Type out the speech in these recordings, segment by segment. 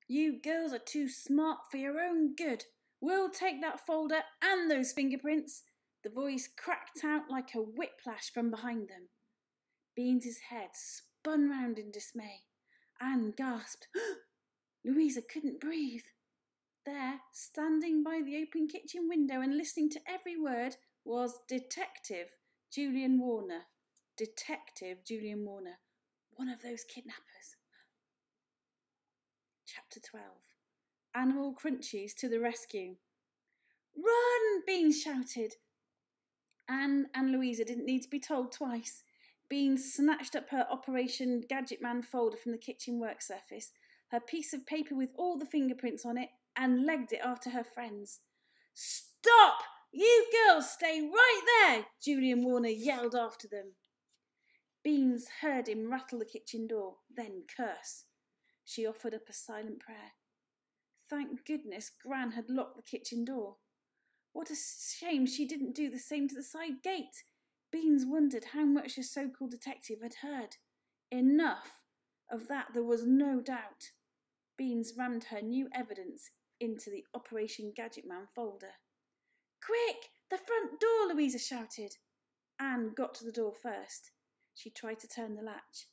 You girls are too smart for your own good. We'll take that folder and those fingerprints. The voice cracked out like a whiplash from behind them. Beans's head spun round in dismay. Anne gasped. Louisa couldn't breathe. There, standing by the open kitchen window and listening to every word, was Detective Julian Warner. Detective Julian Warner, one of those kidnappers. Chapter 12. Animal Crunchies to the rescue. Run! Beans shouted. Anne and Louisa didn't need to be told twice. Beans snatched up her Operation Gadgetman folder from the kitchen work surface, her piece of paper with all the fingerprints on it, and legged it after her friends. Stop! You girls stay right there! Julian Warner yelled after them. Beans heard him rattle the kitchen door, then curse. She offered up a silent prayer. Thank goodness Gran had locked the kitchen door. What a shame she didn't do the same to the side gate. Beans wondered how much the so-called detective had heard. Enough. Of that there was no doubt. Beans rammed her new evidence into the Operation Gadgetman folder. Quick! The front door! Louisa shouted. Anne got to the door first. She tried to turn the latch.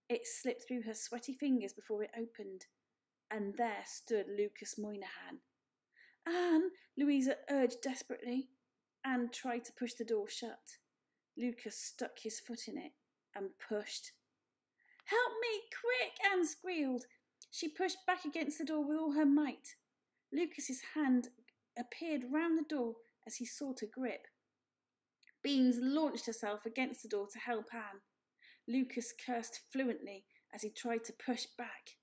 It slipped through her sweaty fingers before it opened. And there stood Lucas Moynihan. Anne, Louisa urged desperately. Anne tried to push the door shut. Lucas stuck his foot in it and pushed. Help me, quick! Anne squealed. She pushed back against the door with all her might. Lucas's hand appeared round the door as he sought a grip. Beans launched herself against the door to help Anne. Lucas cursed fluently as he tried to push back.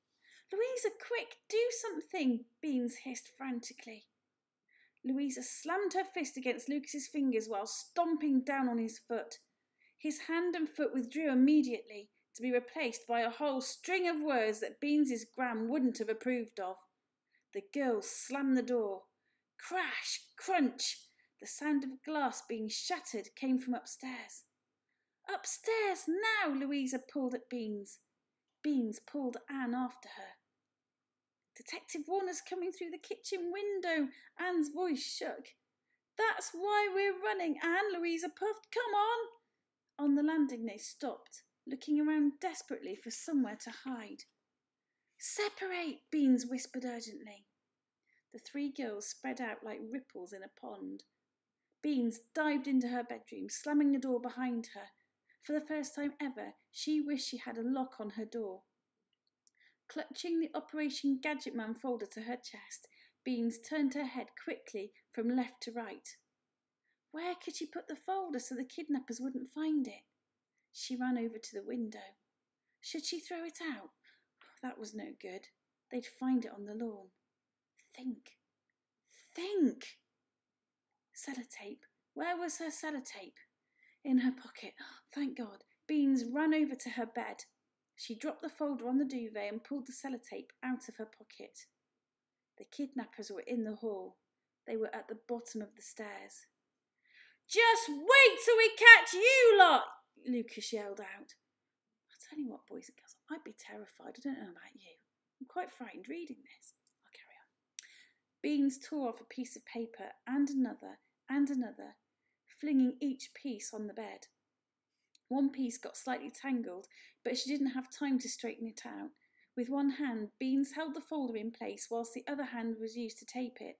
Louisa, quick, do something! Beans hissed frantically. Louisa slammed her fist against Lucas's fingers while stomping down on his foot. His hand and foot withdrew immediately, to be replaced by a whole string of words that Beans's Gran wouldn't have approved of. The girls slammed the door. Crash! Crunch! The sound of glass being shattered came from upstairs. Upstairs now! Louisa pulled at Beans. Beans pulled Anne after her. Detective Warner's coming through the kitchen window. Anne's voice shook. That's why we're running, Anne, Louisa puffed. Come on! On the landing they stopped, looking around desperately for somewhere to hide. Separate, Beans whispered urgently. The three girls spread out like ripples in a pond. Beans dived into her bedroom, slamming the door behind her. For the first time ever, she wished she had a lock on her door. Clutching the Operation Gadgetman folder to her chest, Beans turned her head quickly from left to right. Where could she put the folder so the kidnappers wouldn't find it? She ran over to the window. Should she throw it out? That was no good. They'd find it on the lawn. Think. Sellotape. Where was her sellotape? In her pocket. Thank God. Beans ran over to her bed. She dropped the folder on the duvet and pulled the sellotape out of her pocket. The kidnappers were in the hall. They were at the bottom of the stairs. Just wait till we catch you lot! Lucas yelled out. I'll tell you what, boys and girls, I'd be terrified. I don't know about you. I'm quite frightened reading this. I'll carry on. Beans tore off a piece of paper and another, flinging each piece on the bed. One piece got slightly tangled, but she didn't have time to straighten it out. With one hand, Beans held the folder in place whilst the other hand was used to tape it.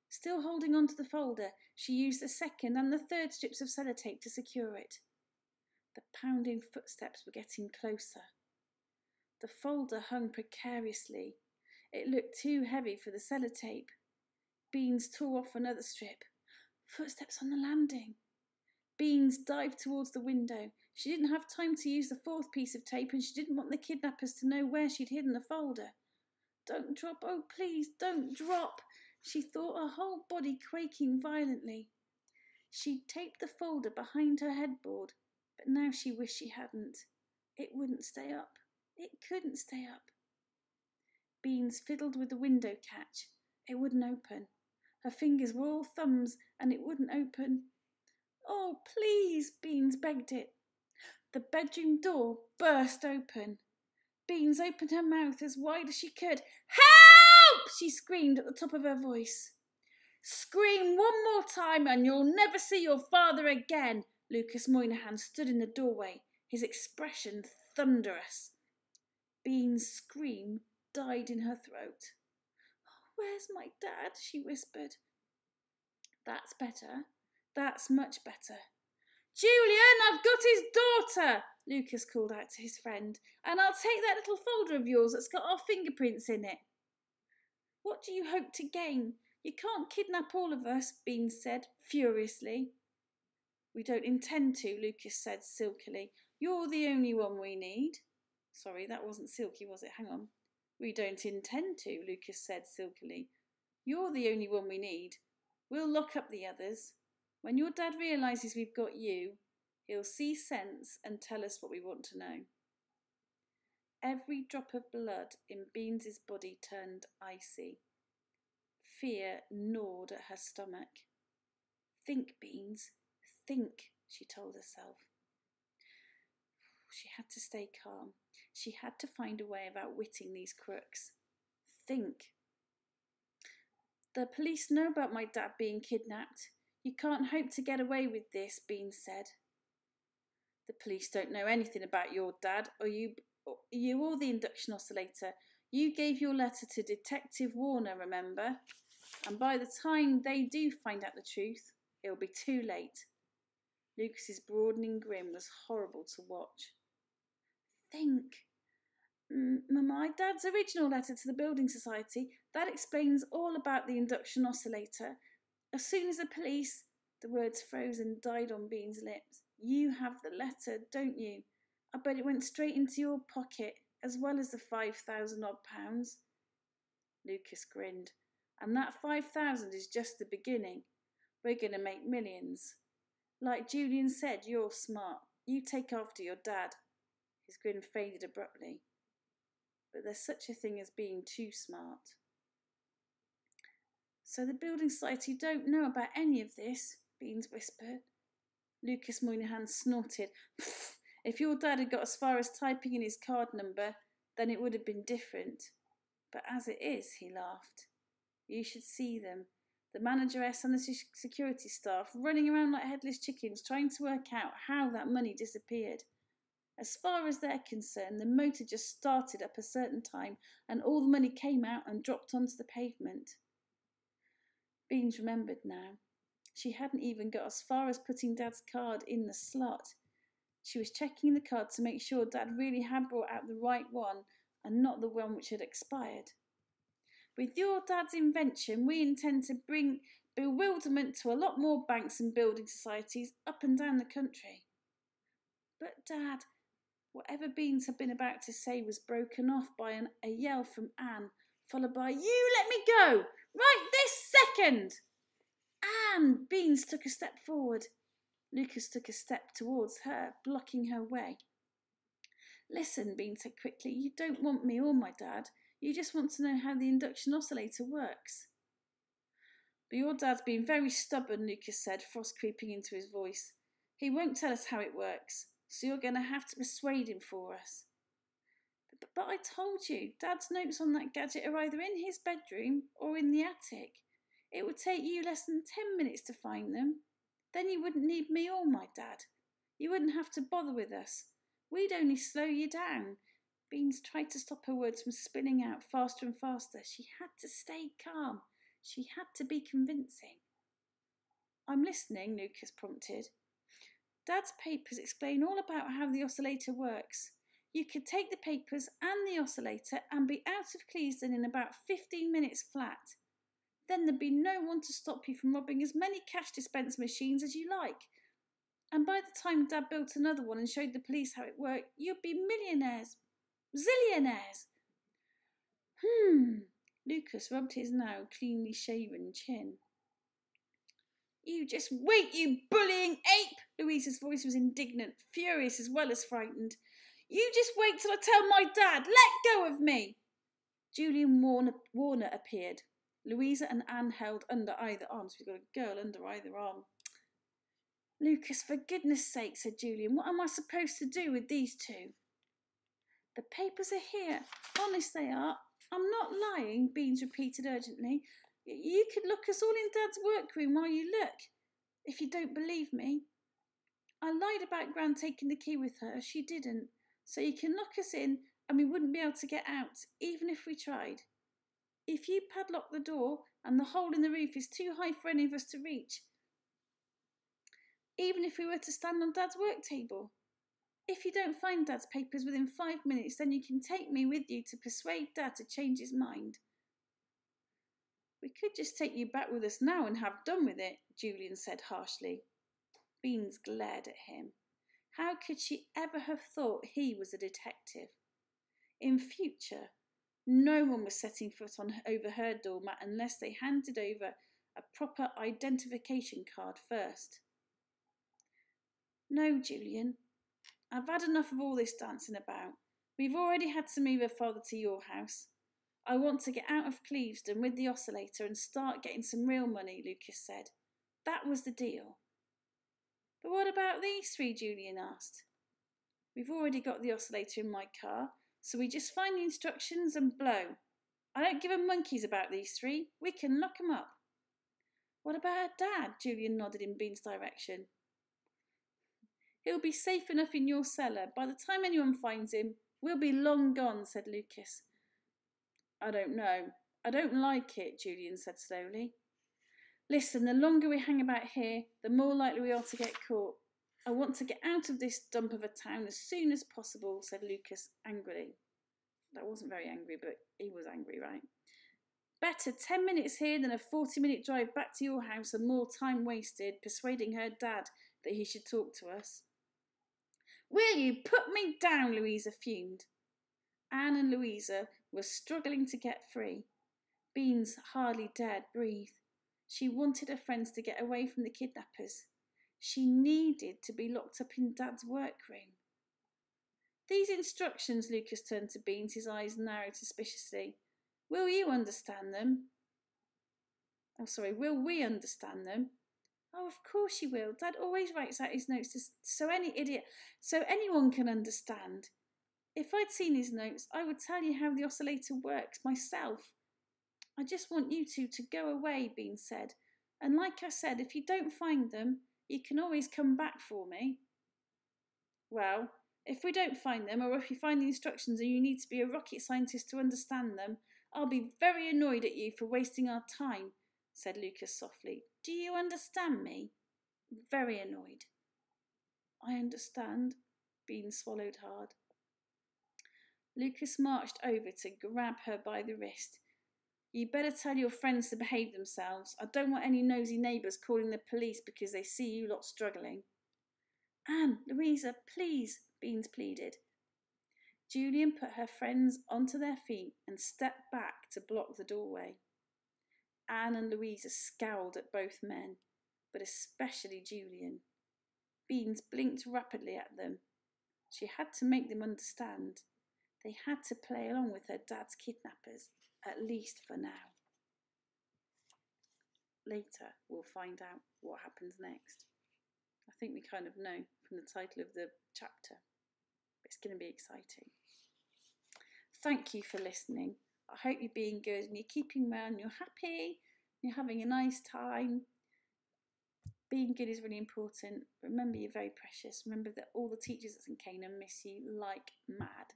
Still holding onto the folder, she used the second and the third strips of sellotape to secure it. The pounding footsteps were getting closer. The folder hung precariously. It looked too heavy for the sellotape. Beans tore off another strip. Footsteps on the landing. Beans dived towards the window. She didn't have time to use the fourth piece of tape, and she didn't want the kidnappers to know where she'd hidden the folder. Don't drop, oh please, don't drop, she thought, her whole body quaking violently. She'd taped the folder behind her headboard, but now she wished she hadn't. It wouldn't stay up. It couldn't stay up. Beans fiddled with the window catch. It wouldn't open. Her fingers were all thumbs, and it wouldn't open. Oh, please, Beans begged it. The bedroom door burst open. Beans opened her mouth as wide as she could. Help! She screamed at the top of her voice. Scream one more time and you'll never see your father again. Lucas Moynihan stood in the doorway, his expression thunderous. Bean's scream died in her throat. Where's my dad? She whispered. That's better. That's much better. Julian, I've got his daughter, Lucas called out to his friend, and I'll take that little folder of yours that's got our fingerprints in it. What do you hope to gain? You can't kidnap all of us, Bean said furiously. We don't intend to, Lucas said silkily. You're the only one we need. Sorry, that wasn't silky, was it? Hang on. We don't intend to, Lucas said silkily. You're the only one we need. We'll lock up the others. When your dad realises we've got you, he'll see sense and tell us what we want to know. Every drop of blood in Beans's body turned icy. Fear gnawed at her stomach. Think, Beans, think, she told herself. She had to stay calm. She had to find a way of outwitting these crooks. Think. The police know about my dad being kidnapped. You can't hope to get away with this, Bean said. The police don't know anything about your dad, or you or the induction oscillator. You gave your letter to Detective Warner, remember? And by the time they do find out the truth, it'll be too late. Lucas's broadening grin was horrible to watch. Think. My dad's original letter to the Building Society, that explains all about the induction oscillator. As soon as the police, the words froze and died on Bean's lips. You have the letter, don't you? I bet it went straight into your pocket, as well as the 5,000 odd pounds. Lucas grinned. And that 5,000 is just the beginning. We're going to make millions. Like Julian said, you're smart. You take after your dad. His grin faded abruptly. But there's such a thing as being too smart. So the Building Society don't know about any of this, Beans whispered. Lucas Moynihan snorted. If your dad had got as far as typing in his card number, then it would have been different. But as it is, he laughed. You should see them. The manageress and the security staff running around like headless chickens trying to work out how that money disappeared. As far as they're concerned, the motor just started up a certain time and all the money came out and dropped onto the pavement. Beans remembered now. She hadn't even got as far as putting Dad's card in the slot. She was checking the card to make sure Dad really had brought out the right one and not the one which had expired. With your dad's invention, we intend to bring bewilderment to a lot more banks and building societies up and down the country. But Dad, whatever Beans had been about to say was broken off by a yell from Anne, followed by, You let me go! Right this second! Anne! Beans took a step forward. Lucas took a step towards her, blocking her way. Listen, Beans said quickly, you don't want me or my dad. You just want to know how the induction oscillator works. But your dad's been very stubborn, Lucas said, frost creeping into his voice. He won't tell us how it works, so you're going to have to persuade him for us. But I told you, Dad's notes on that gadget are either in his bedroom or in the attic. It would take you less than 10 minutes to find them. Then you wouldn't need me or my dad. You wouldn't have to bother with us. We'd only slow you down. Beans tried to stop her words from spinning out faster and faster. She had to stay calm. She had to be convincing. I'm listening, Lucas prompted. Dad's papers explain all about how the oscillator works. You could take the papers and the oscillator and be out of Clevedon in about 15 minutes flat. Then there'd be no one to stop you from robbing as many cash dispense machines as you like. And by the time Dad built another one and showed the police how it worked, you'd be millionaires. Zillionaires. Lucas rubbed his now cleanly shaven chin. You just wait, you bullying ape! Louisa's voice was indignant, furious as well as frightened. You just wait till I tell my dad. Let go of me. Julian Warner appeared. Louisa and Anne held under either arm. So we've got a girl under either arm. Lucas, for goodness sake, said Julian, what am I supposed to do with these two? The papers are here. Honest they are. I'm not lying, Beans repeated urgently. You could look us all in Dad's workroom while you look, if you don't believe me. I lied about Gran taking the key with her. She didn't. So you can lock us in and we wouldn't be able to get out, even if we tried. If you padlock the door and the hole in the roof is too high for any of us to reach, even if we were to stand on Dad's work table. If you don't find Dad's papers within 5 minutes, then you can take me with you to persuade Dad to change his mind. We could just take you back with us now and have done with it, Julian said harshly. Beans glared at him. How could she ever have thought he was a detective? In future, no one was setting foot over her doormat unless they handed over a proper identification card first. No, Julian, I've had enough of all this dancing about. We've already had to move her father to your house. I want to get out of Clevedon with the oscillator and start getting some real money, Lucas said. That was the deal. But what about these three? Julian asked. We've already got the oscillator in my car, so we just find the instructions and blow. I don't give a monkey's about these three. We can lock 'em up. What about her dad? Julian nodded in Bean's direction. He'll be safe enough in your cellar. By the time anyone finds him, we'll be long gone, said Lucas. I don't know. I don't like it, Julian said slowly. Listen, the longer we hang about here, the more likely we are to get caught. I want to get out of this dump of a town as soon as possible, said Lucas angrily. That wasn't very angry, but he was angry, right? Better 10 minutes here than a 40-minute drive back to your house and more time wasted persuading her dad that he should talk to us. Will you put me down? Louisa fumed. Anne and Louisa were struggling to get free. Beans hardly dared breathe. She wanted her friends to get away from the kidnappers. She needed to be locked up in Dad's workroom. These instructions, Lucas turned to Beans, his eyes narrowed suspiciously. Will you understand them? Will we understand them? Oh, of course you will. Dad always writes out his notes so anyone can understand. If I'd seen his notes, I would tell you how the oscillator works myself. I just want you two to go away, Bean said. And like I said, if you don't find them, you can always come back for me. Well, if we don't find them, or if you find the instructions and you need to be a rocket scientist to understand them, I'll be very annoyed at you for wasting our time, said Lucas softly. Do you understand me? Very annoyed. I understand, Bean swallowed hard. Lucas marched over to grab her by the wrist. You better tell your friends to behave themselves. I don't want any nosy neighbours calling the police because they see you lot struggling. Anne, Louisa, please, Beans pleaded. Julian put her friends onto their feet and stepped back to block the doorway. Anne and Louisa scowled at both men, but especially Julian. Beans blinked rapidly at them. She had to make them understand. They had to play along with her dad's kidnappers, at least for now. Later, we'll find out what happens next. I think we kind of know from the title of the chapter. It's going to be exciting. Thank you for listening. I hope you're being good and you're keeping well and you're happy. You're having a nice time. Being good is really important. Remember, you're very precious. Remember that all the teachers in Canaan miss you like mad.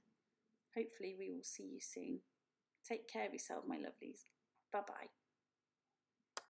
Hopefully we will see you soon. Take care of yourself, my lovelies. Bye-bye.